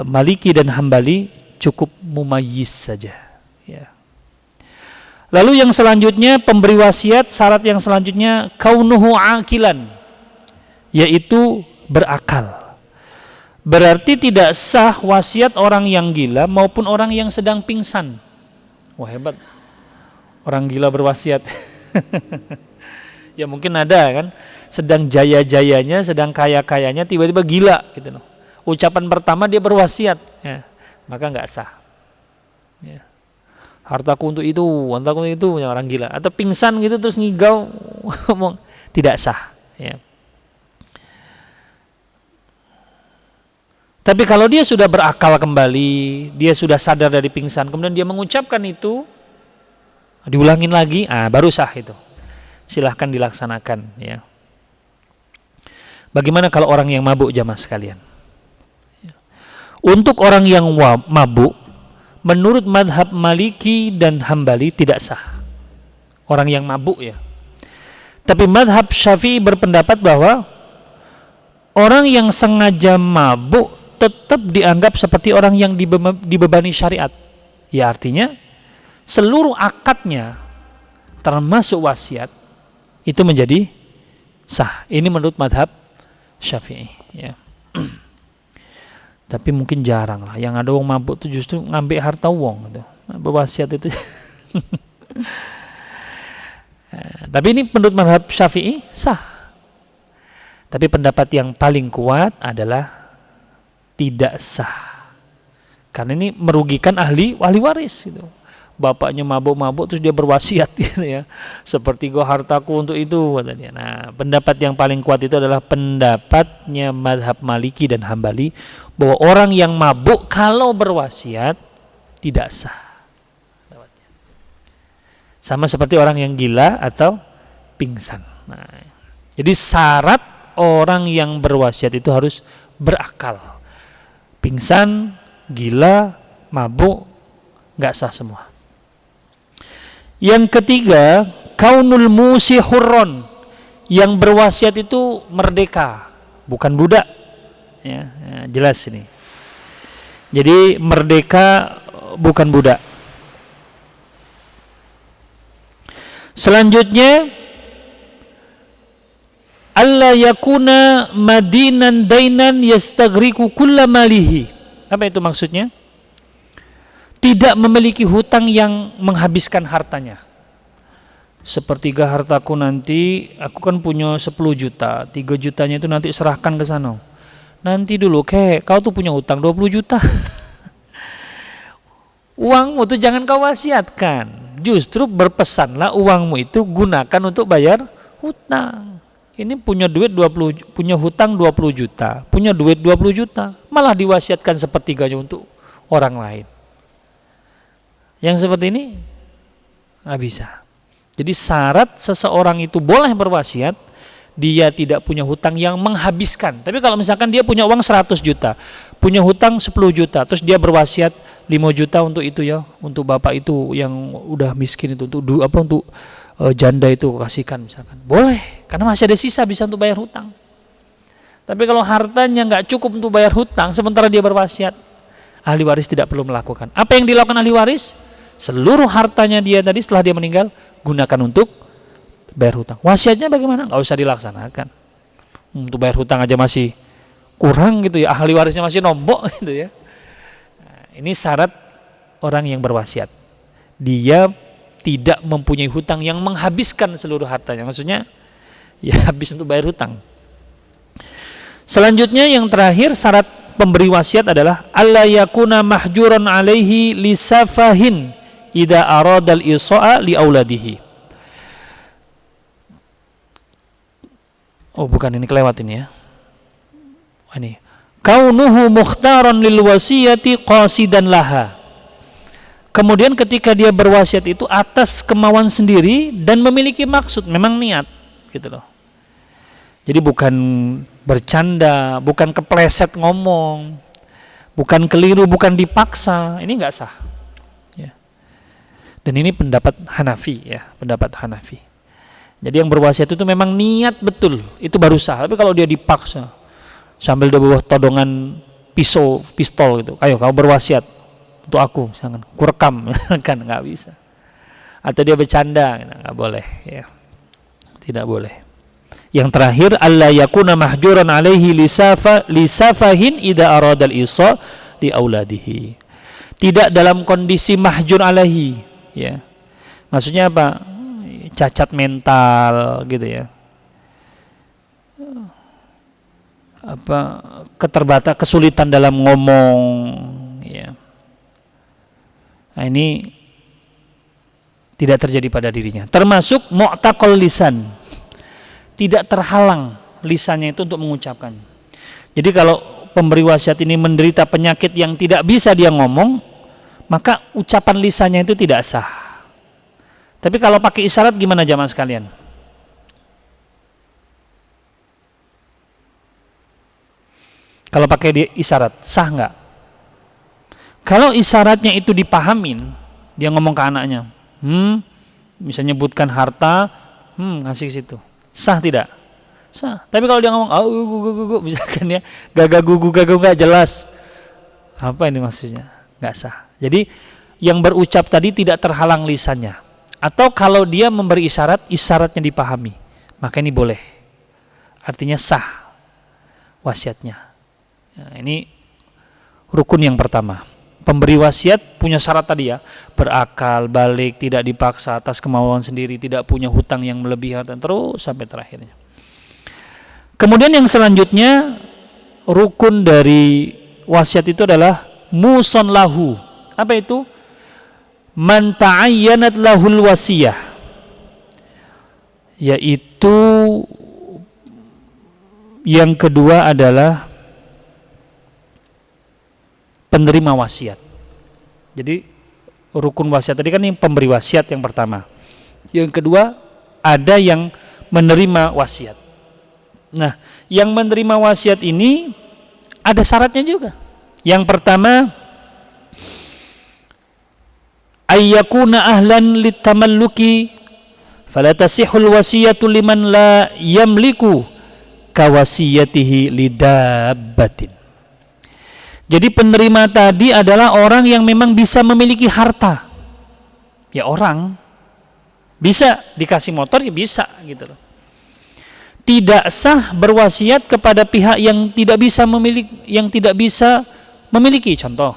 Maliki dan Hambali cukup mumayyiz saja. Ya. Lalu yang selanjutnya pemberi wasiat, syarat yang selanjutnya kaunuhu aqilan, yaitu berakal. Berarti tidak sah wasiat orang yang gila maupun orang yang sedang pingsan. Wah, hebat. Orang gila berwasiat. Ya mungkin ada kan, sedang jaya-jayanya, sedang kaya-kayanya, tiba-tiba gila gitu loh. Ucapan pertama dia berwasiat, ya, maka nggak sah. Ya. Hartaku untuk itu, ya orang gila. Atau pingsan gitu terus ngigau, ngomong, tidak sah. Ya. Tapi kalau dia sudah berakal kembali, dia sudah sadar dari pingsan, kemudian dia mengucapkan itu, diulangin lagi, baru sah itu. Silahkan dilaksanakan. Ya. Bagaimana kalau orang yang mabuk jamaah sekalian? Untuk orang yang mabuk, menurut madhab Maliki dan Hambali tidak sah. Orang yang mabuk ya. Tapi madhab Syafi'i berpendapat bahwa orang yang sengaja mabuk tetap dianggap seperti orang yang dibebani syariat. Ya artinya seluruh akadnya termasuk wasiat itu menjadi sah. Ini menurut madhab Syafi'i. Ya. Tapi mungkin jarang lah. Yang ada orang mabuk itu justru ngambil harta wong gitu. Berwasiat itu. Tapi ini menurut madhab Syafi'i sah. Tapi pendapat yang paling kuat adalah tidak sah. Karena ini merugikan ahli waris gitu. Bapaknya mabuk-mabuk terus dia berwasiat gitu ya. Seperti gua hartaku untuk itu katanya. Nah, pendapat yang paling kuat itu adalah pendapatnya madhab Maliki dan Hambali, bahwa orang yang mabuk kalau berwasiat tidak sah. Sama seperti orang yang gila atau pingsan. Nah, jadi syarat orang yang berwasiat itu harus berakal. Pingsan, gila, mabuk, nggak sah semua. Yang ketiga, kaunul musi hurron, yang berwasiat itu merdeka, bukan budak. Ya, jelas ini. Jadi merdeka bukan budak. Selanjutnya, alla yakuna madinan dainan yastaghriqu kulla malihi. Apa itu maksudnya? Tidak memiliki hutang yang menghabiskan hartanya. Sepertiga hartaku nanti, aku kan punya 10 juta, 3 jutanya itu nanti serahkan ke sana. Nanti dulu, kau tuh punya hutang 20 juta. Uangmu itu jangan kau wasiatkan. Justru berpesanlah uangmu itu gunakan untuk bayar hutang. Ini punya duit 20, punya hutang 20 juta, punya duit 20 juta, malah diwasiatkan sepertiganya untuk orang lain. Yang seperti ini nggak bisa. Jadi syarat seseorang itu boleh berwasiat, dia tidak punya hutang yang menghabiskan. Tapi kalau misalkan dia punya uang 100 juta, punya hutang 10 juta, terus dia berwasiat 5 juta untuk itu ya, untuk bapak itu yang udah miskin itu, untuk janda itu kasihkan misalkan. Boleh, karena masih ada sisa bisa untuk bayar hutang. Tapi kalau hartanya nggak cukup untuk bayar hutang, sementara dia berwasiat, ahli waris tidak perlu melakukan. Apa yang dilakukan ahli waris? Seluruh hartanya dia tadi setelah dia meninggal gunakan untuk bayar hutang. Wasiatnya bagaimana? Nggak usah dilaksanakan. Untuk bayar hutang aja masih kurang gitu ya, ahli warisnya masih nombok gitu ya. Nah, ini syarat orang yang berwasiat. Dia tidak mempunyai hutang yang menghabiskan seluruh hartanya. Maksudnya ya habis untuk bayar hutang. Selanjutnya yang terakhir syarat pemberi wasiat adalah alla yakuna mahjuran alaihi lisafahin idza aradal isa'a li auladihi. Oh bukan, ini kelewat ini ya. Ini kaunuhu mukhtaran lil wasiyati qasidan laha. Kemudian ketika dia berwasiat itu atas kemauan sendiri dan memiliki maksud, memang niat gitu loh. Jadi bukan bercanda, bukan kepleset ngomong, bukan keliru, bukan dipaksa. Ini enggak sah. Ya. Dan ini pendapat Hanafi ya, pendapat Hanafi. Jadi yang berwasiat itu memang niat betul, itu baru sah. Tapi kalau dia dipaksa sambil di bawah todongan pistol gitu, ayo kau berwasiat untuk aku, misalkan, ku rekam, kan nggak bisa. Atau dia bercanda, nggak boleh, ya, tidak boleh. Yang terakhir, alla yakuna mahjuran alaihi lisafahin ida aradal isa li auladihi. Tidak dalam kondisi mahjur alaihi, ya. Maksudnya apa? Cacat mental, gitu ya. Apa? Kesulitan dalam ngomong, ya. Nah, ini tidak terjadi pada dirinya. Termasuk mu'taqal lisan. Tidak terhalang lisannya itu untuk mengucapkan. Jadi kalau pemberi wasiat ini menderita penyakit yang tidak bisa dia ngomong, maka ucapan lisannya itu tidak sah. Tapi kalau pakai isyarat gimana jamaah sekalian? Kalau pakai isyarat, sah nggak? Kalau isyaratnya itu dipahamin, dia ngomong ke anaknya, misalnya nyebutkan harta, ngasih situ, sah tidak? Sah. Tapi kalau dia ngomong, misalkan ya, gagagugu nggak jelas, apa ini maksudnya? Nggak sah. Jadi yang berucap tadi tidak terhalang lisannya. Atau kalau dia memberi isyarat, isyaratnya dipahami, maka ini boleh. Artinya sah wasiatnya. Nah, ini rukun yang pertama. Pemberi wasiat punya syarat tadi ya, berakal, balik, tidak dipaksa atas kemauan sendiri, tidak punya hutang yang melebihi dan terus sampai terakhirnya. Kemudian yang selanjutnya, rukun dari wasiat itu adalah muson lahu. Apa itu? Man ta'ayyanat lahul wasiyah, yaitu yang kedua adalah penerima wasiat. Jadi rukun wasiat tadi kan yang pemberi wasiat yang pertama. Yang kedua ada yang menerima wasiat. Nah, yang menerima wasiat ini ada syaratnya juga. Yang pertama, ayyakuna ahlan litamalluki fala tasihul wasiyatu liman la yamliku kawasiyatihi lidabbatin. Jadi penerima tadi adalah orang yang memang bisa memiliki harta. Ya orang bisa dikasih motor ya bisa gitu loh. Tidak sah berwasiat kepada pihak yang tidak bisa memiliki, contoh.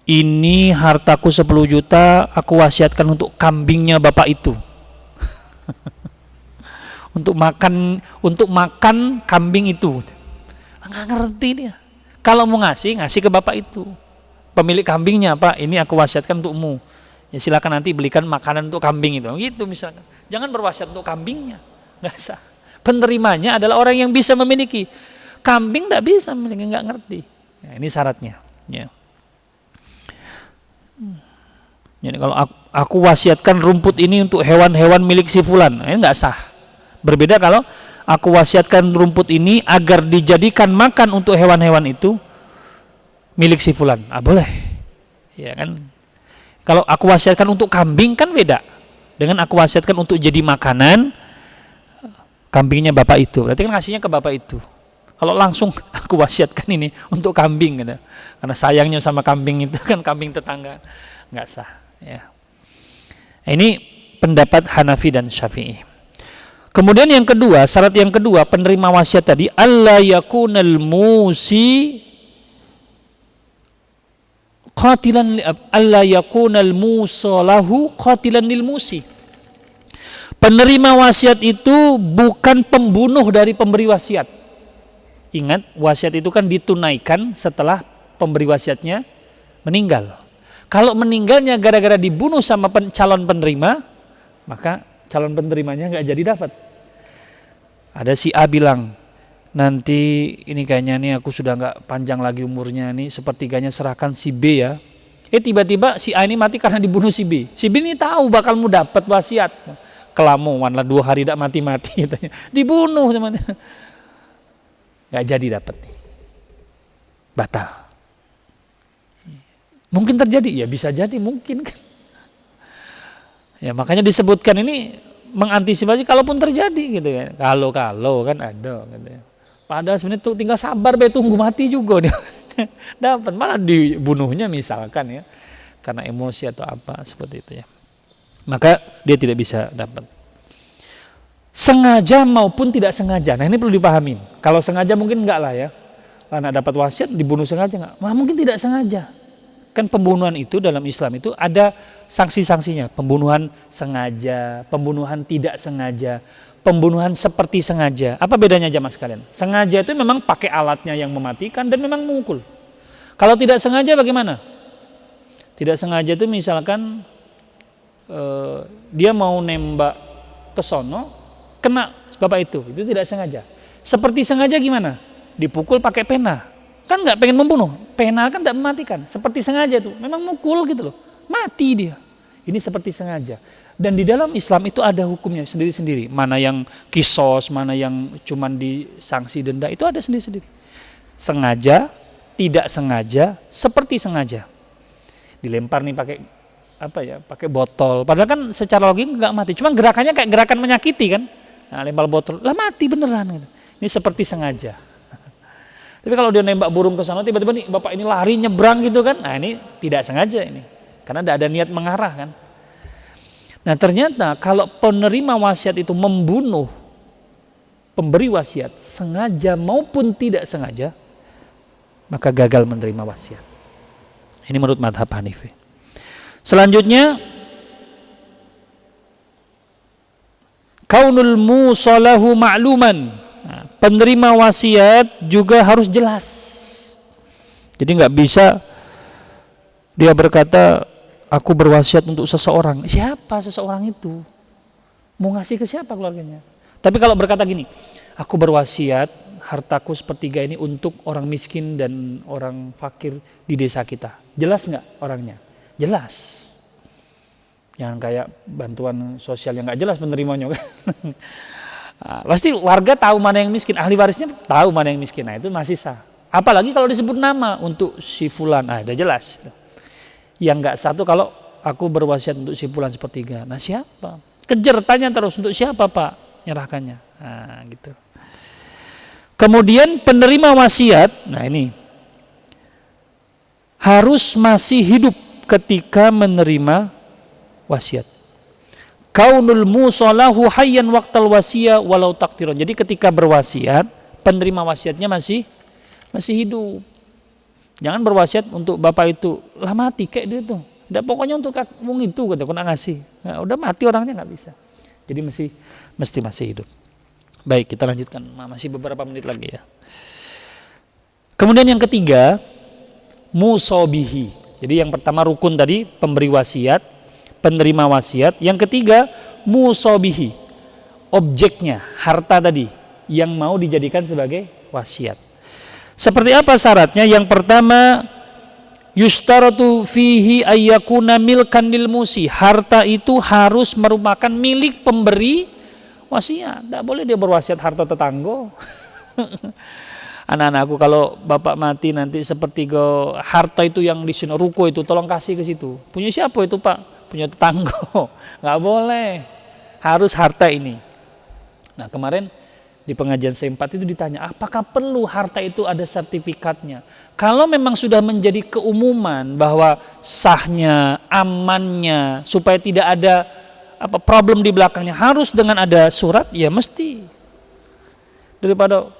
Ini hartaku 10 juta, aku wasiatkan untuk kambingnya bapak itu. untuk makan kambing itu. Enggak ngerti dia. Kalau mau ngasih ke bapak itu, pemilik kambingnya, Pak, ini aku wasiatkan untukmu. Ya silakan nanti belikan makanan untuk kambing itu. Gitu misalkan. Jangan berwasiat untuk kambingnya. Nggak sah. Penerimanya adalah orang yang bisa memiliki. Kambing nggak bisa memiliki, nggak ngerti. Ya, ini syaratnya. Ya. Jadi kalau aku wasiatkan rumput ini untuk hewan-hewan milik si fulan, ini nggak sah. Berbeda kalau aku wasiatkan rumput ini agar dijadikan makan untuk hewan-hewan itu milik si fulan. Boleh. Ya kan? Kalau aku wasiatkan untuk kambing kan beda. Dengan aku wasiatkan untuk jadi makanan kambingnya bapak itu. Berarti kan ngasihnya ke bapak itu. Kalau langsung aku wasiatkan ini untuk kambing gitu. Karena sayangnya sama kambing itu kan kambing tetangga. Enggak sah, ya. Ini pendapat Hanafi dan Syafi'i. Kemudian yang kedua, syarat yang kedua penerima wasiat tadi, alla yakunal musi qatilan alla yakunal musalahu qatilan lil musi. Penerima wasiat itu bukan pembunuh dari pemberi wasiat. Ingat, wasiat itu kan ditunaikan setelah pemberi wasiatnya meninggal. Kalau meninggalnya gara-gara dibunuh sama calon penerima, maka calon penerimanya nggak jadi dapat. Ada si A bilang, nanti ini kayaknya nih aku sudah nggak panjang lagi umurnya nih, sepertiganya serahkan si B ya. Tiba-tiba si A ini mati karena dibunuh si B. Si B ini tahu bakal mau dapat wasiat. Kelamuan lah 2 hari tidak mati-mati katanya. Dibunuh teman. Nggak jadi dapat. Batal. Mungkin terjadi, ya bisa jadi mungkin kan. Ya makanya disebutkan ini mengantisipasi kalaupun terjadi gitu kan. Kalau kan ada gitu ya. Padahal sebenarnya tuh tinggal sabar tunggu mati juga dia. Dapat malah dibunuhnya misalkan ya. Karena emosi atau apa seperti itu ya. Maka dia tidak bisa dapat. Sengaja maupun tidak sengaja. Nah ini perlu dipahamin. Kalau sengaja mungkin enggak lah ya. Karena dapat wasiat dibunuh sengaja enggak? Mungkin tidak sengaja. Kan pembunuhan itu dalam Islam itu ada sanksi-sanksinya. Pembunuhan sengaja, pembunuhan tidak sengaja, pembunuhan seperti sengaja. Apa bedanya jamaah sekalian? Sengaja itu memang pakai alatnya yang mematikan dan memang memukul. Kalau tidak sengaja bagaimana? Tidak sengaja itu misalkan dia mau nembak ke sono, kena bapak itu tidak sengaja. Seperti sengaja gimana? Dipukul pakai pena. Kan nggak pengen membunuh, pena kan tidak mematikan. Seperti sengaja tuh, memang mukul gitu loh, mati dia. Ini seperti sengaja. Dan di dalam Islam itu ada hukumnya sendiri-sendiri. Mana yang kisos, mana yang cuman disanksi denda, itu ada sendiri-sendiri. Sengaja, tidak sengaja, seperti sengaja. Dilempar nih pakai apa ya? Pakai botol. Padahal kan secara logika nggak mati. Cuma gerakannya kayak gerakan menyakiti kan? Nah, lempar botol, lah mati beneran. Gitu. Ini seperti sengaja. Tapi kalau dia nembak burung ke sana tiba-tiba nih bapak ini lari nyebrang gitu kan, nah ini tidak sengaja ini, karena tidak ada niat mengarah kan. Nah ternyata kalau penerima wasiat itu membunuh pemberi wasiat sengaja maupun tidak sengaja, maka gagal menerima wasiat. Ini menurut mazhab Hanafi. Selanjutnya, kaunul musalahu ma'luman. Nah, penerima wasiat juga harus jelas. Jadi nggak bisa dia berkata aku berwasiat untuk seseorang. Siapa seseorang itu? Mau ngasih ke siapa keluarganya? Tapi kalau berkata gini, aku berwasiat hartaku sepertiga ini untuk orang miskin dan orang fakir di desa kita. Jelas nggak orangnya? Jelas. Jangan kayak bantuan sosial yang nggak jelas penerimanya kan. Nah, pasti warga tahu mana yang miskin, ahli warisnya tahu mana yang miskin. Nah itu masih sah. Apalagi kalau disebut nama untuk si fulan, udah jelas. Yang nggak satu kalau aku berwasiat untuk si fulan sepertiga. Nah siapa? Kejar tanya terus untuk siapa pak nyerahkannya. Nah gitu. Kemudian penerima wasiat, nah ini harus masih hidup ketika menerima wasiat. Kaunul musalahu hayyan waqtal wasiya walau takdiron. Jadi ketika berwasiat, penerima wasiatnya masih hidup. Jangan berwasiat untuk bapak itu, lah mati kayak dia tuh. Udah pokoknya untuk wong itu kata aku nak ngasih. Nah, udah mati orangnya nggak bisa. Jadi mesti masih hidup. Baik, kita lanjutkan. Masih beberapa menit lagi ya. Kemudian yang ketiga, musobihi. Jadi yang pertama rukun tadi, pemberi wasiat, penerima wasiat. Yang ketiga musobihi, objeknya, harta tadi yang mau dijadikan sebagai wasiat. Seperti apa syaratnya? Yang pertama, yustaratu fihi ayyakuna milkan lil musi. Harta itu harus merupakan milik pemberi wasiat. Tidak boleh dia berwasiat harta tetangga. Anak-anakku kalau bapak mati nanti sepertiga harta itu yang di sini ruko itu tolong kasih ke situ. Punya siapa itu pak? Punya tetangga. Nggak boleh, harus harta ini. Nah kemarin di pengajian C4 itu ditanya apakah perlu harta itu ada sertifikatnya. Kalau memang sudah menjadi keumuman bahwa sahnya, amannya, supaya tidak ada problem di belakangnya harus dengan ada surat, ya mesti. Daripada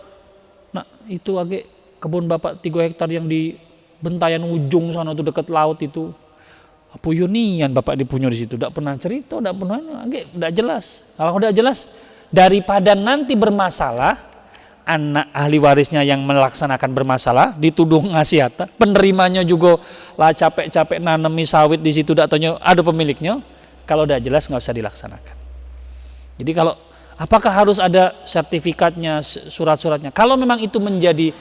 nah itu agak kebun bapak 3 hektar yang di Bentayan ujung sana tuh dekat laut itu. Apa unian bapak dipunya di situ, tidak pernah cerita, tidak pernah, tidak jelas. Kalau tidak jelas, daripada nanti bermasalah, anak ahli warisnya yang melaksanakan bermasalah, dituduh ngasih harta, penerimanya juga lah capek-capek nanemi sawit di situ, tidak tahu ada pemiliknya. Kalau tidak jelas nggak usah dilaksanakan. Jadi kalau Apakah harus ada sertifikatnya, surat-suratnya? Kalau memang itu menjadi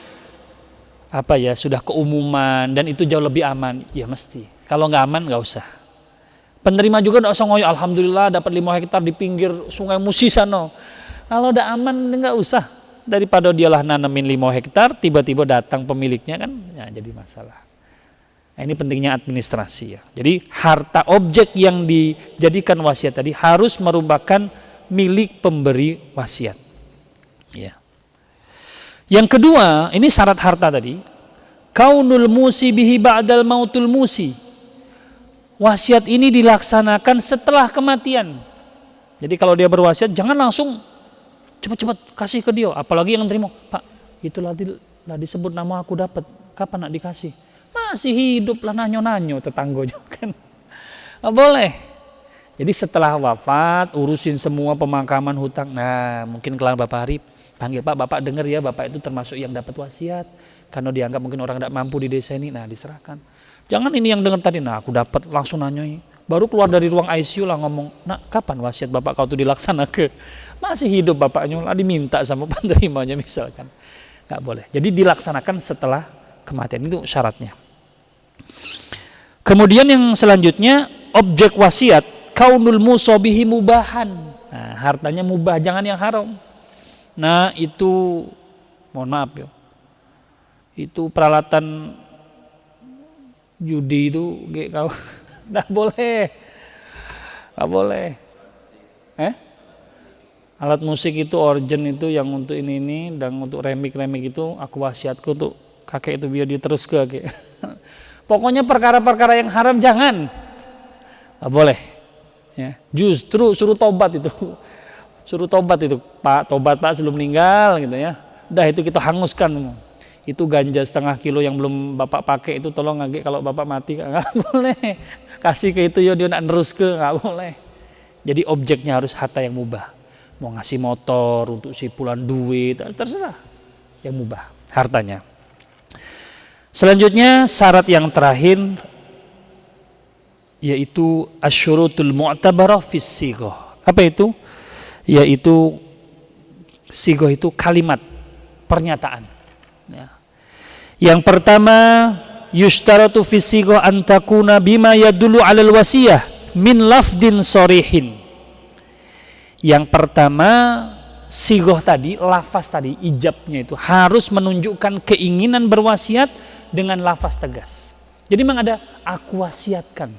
sudah keumuman dan itu jauh lebih aman, ya mesti. Kalau nggak aman nggak usah. Penerima juga nggak usah ngoyo, alhamdulillah dapat 5 hektar di pinggir Sungai Musi sana. Kalau udah aman nggak usah. Daripada dialah nanemin 5 hektar, tiba-tiba datang pemiliknya kan, ya jadi masalah. Nah, ini pentingnya administrasi ya. Jadi harta objek yang dijadikan wasiat tadi harus merupakan milik pemberi wasiat. Ya. Yang kedua, ini syarat harta tadi, kaunul musi bihi ba'dal mautul musi. Wasiat ini dilaksanakan setelah kematian. Jadi kalau dia berwasiat jangan langsung cepat-cepat kasih ke dia, apalagi yang terima. Pak, itulah disebut nama aku dapat. Kapan nak dikasih? Masih hidup lah nanyo-nanyo tetanggonya kan. Nggak boleh. Jadi setelah wafat urusin semua pemakaman hutang. Nah, mungkin kelar Bapak Arif panggil, Pak, Bapak dengar ya, Bapak itu termasuk yang dapat wasiat. Karena dianggap mungkin orang tidak mampu di desa ini, nah diserahkan. Jangan ini yang dengar tadi, nah aku dapat langsung nanyoi. Baru keluar dari ruang ICU lah ngomong, nak kapan wasiat Bapak kau itu dilaksanakan? Masih hidup Bapaknya lah diminta sama penerimanya misalkan. Nggak boleh. Jadi dilaksanakan setelah kematian, itu syaratnya. Kemudian yang selanjutnya, objek wasiat, kaunul musobihi mubahan. Nah, hartanya mubah, jangan yang haram. Nah itu mohon maaf ya, itu peralatan judi itu kau nggak boleh, nggak boleh. Alat musik itu organ itu yang untuk ini dan untuk remik itu aku wasiatku untuk kakek itu biar dia terus ke kakek. Pokoknya perkara-perkara yang haram jangan, nggak boleh. Ya, justru suruh tobat itu. Suruh tobat itu, Pak, tobat Pak sebelum meninggal gitu ya. Udah itu kita hanguskan. Itu ganja 0,5 kilo yang belum Bapak pakai itu tolong ngagek kalau Bapak mati, nggak boleh. Kasih ke itu ya dia nak nerus ke, nggak boleh. Jadi objeknya harus harta yang mubah. Mau ngasih motor untuk sipulan duit, terserah. Yang mubah hartanya. Selanjutnya syarat yang terakhir yaitu asyurutul mu'tabarah fis sighah. Apa itu? Yaitu sighah itu kalimat pernyataan ya. Yang pertama, yushtaratu fi sighah an takuna bima yadullu 'alal wasiyah min lafdin sharihin. Yang pertama, sighah tadi, lafaz tadi, ijabnya itu harus menunjukkan keinginan berwasiat dengan lafaz tegas. Jadi memang ada aku wasiatkan.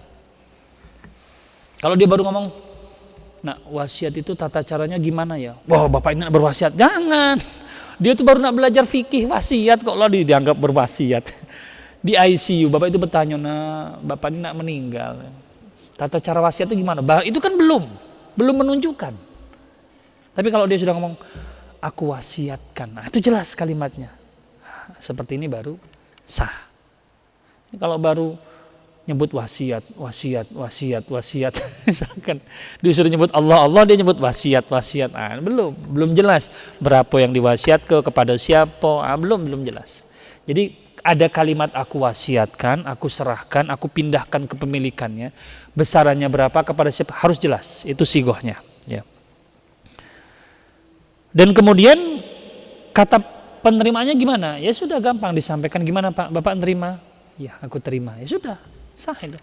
Kalau dia baru ngomong, nah wasiat itu tata caranya gimana ya? Wah, Bapak ini nak berwasiat. Jangan. Dia tuh baru nak belajar fikih wasiat kok lah dianggap berwasiat. Di ICU Bapak itu bertanya, nah Bapak ini nak meninggal. Tata cara wasiat itu gimana? Itu kan belum menunjukkan. Tapi kalau dia sudah ngomong aku wasiatkan, nah itu jelas kalimatnya. Nah, seperti ini baru sah. Ini kalau baru nyebut wasiat, misalkan disuruh nyebut Allah, dia nyebut wasiat, nah, belum jelas berapa yang diwasiat kepada siapa, belum jelas. Jadi ada kalimat aku wasiatkan, aku serahkan, aku pindahkan kepemilikannya, besarannya berapa kepada siapa harus jelas, itu sighahnya. Ya. Dan kemudian kata penerimanya gimana? Ya sudah gampang disampaikan, gimana Pak, Bapak nerima? Ya aku terima, ya sudah. Sah itu.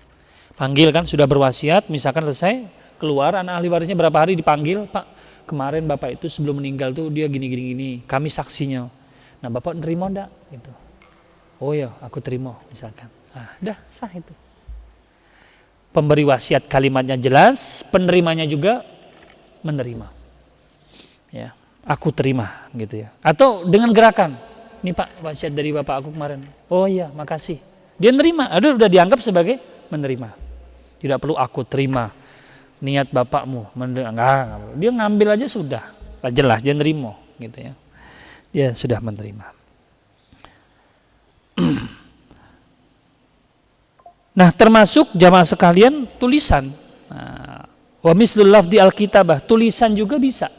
Panggil kan sudah berwasiat, misalkan selesai keluar anak ahli warisnya berapa hari dipanggil, Pak kemarin Bapak itu sebelum meninggal tuh dia gini, kami saksinya. Nah Bapak nerima enggak? Gitu. Oh ya aku terima misalkan. Dah sah itu. Pemberi wasiat kalimatnya jelas, penerimanya juga menerima. Ya, aku terima gitu ya. Atau dengan gerakan, nih Pak wasiat dari Bapak aku kemarin. Oh iya makasih. Dia nerima, udah dianggap sebagai menerima. Tidak perlu aku terima niat bapakmu, enggak. Dia ngambil aja sudah, jelas dia nerima, gitu ya. Dia sudah menerima. Nah, termasuk jamaah sekalian tulisan. Wa mislul lafdi alkitabah, tulisan juga bisa.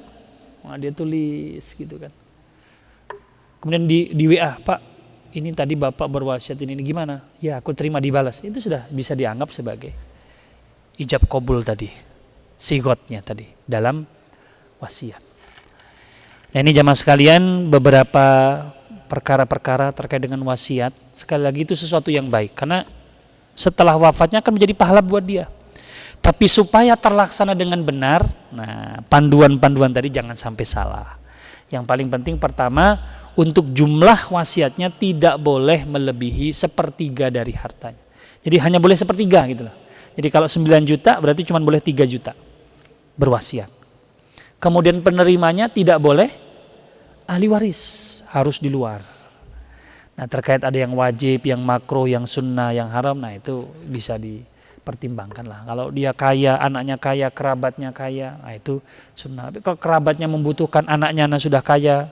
Dia tulis gitu kan. Kemudian di WA, Pak ini tadi Bapak berwasiat ini gimana? Ya aku terima dibalas. Itu sudah bisa dianggap sebagai ijab qabul tadi. Sigotnya tadi dalam wasiat. Nah, ini jamaah sekalian, beberapa perkara-perkara terkait dengan wasiat. Sekali lagi itu sesuatu yang baik, karena setelah wafatnya akan menjadi pahala buat dia. Tapi supaya terlaksana dengan benar, nah panduan-panduan tadi jangan sampai salah. Yang paling penting pertama, untuk jumlah wasiatnya tidak boleh melebihi sepertiga dari hartanya. Jadi hanya boleh sepertiga gitu loh. Jadi kalau 9 juta berarti cuma boleh 3 juta berwasiat. Kemudian penerimanya tidak boleh ahli waris, harus di luar. Nah terkait ada yang wajib, yang makruh, yang sunnah, yang haram, nah itu bisa dipertimbangkan lah. Kalau dia kaya, anaknya kaya, kerabatnya kaya, nah itu sunnah. Tapi kalau kerabatnya membutuhkan, anaknya sudah kaya,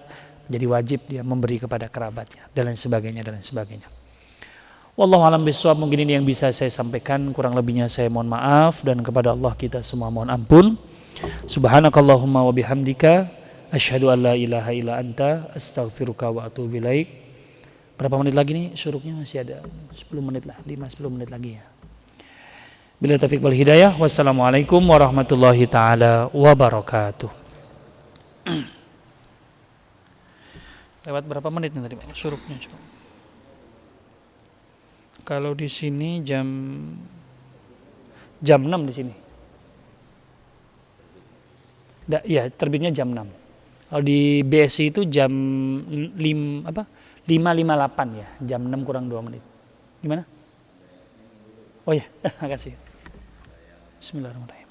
jadi wajib dia memberi kepada kerabatnya, dan lain sebagainya, dan lain sebagainya. Wallahu a'lam bishawab. Mungkin ini yang bisa saya sampaikan, kurang lebihnya saya mohon maaf, dan kepada Allah kita semua mohon ampun. Subhanakallahumma wa bihamdika asyhadu an la ilaha illa anta astaghfiruka wa atubu ilaik. Berapa menit lagi nih syuruknya? Masih ada 10 menit lah, 5-10 menit lagi ya. Bila taufiq wal hidayah. Wassalamualaikum warahmatullahi taala wabarakatuh. Lewat berapa menit nih tadi syuruknya coba? Kalau di sini jam 6 di sini. Ya, terbitnya jam 6. Kalau di BSI itu jam 5.58 ya, jam 6 kurang 2 menit. Gimana? Oh ya, makasih. Bismillahirrahmanirrahim.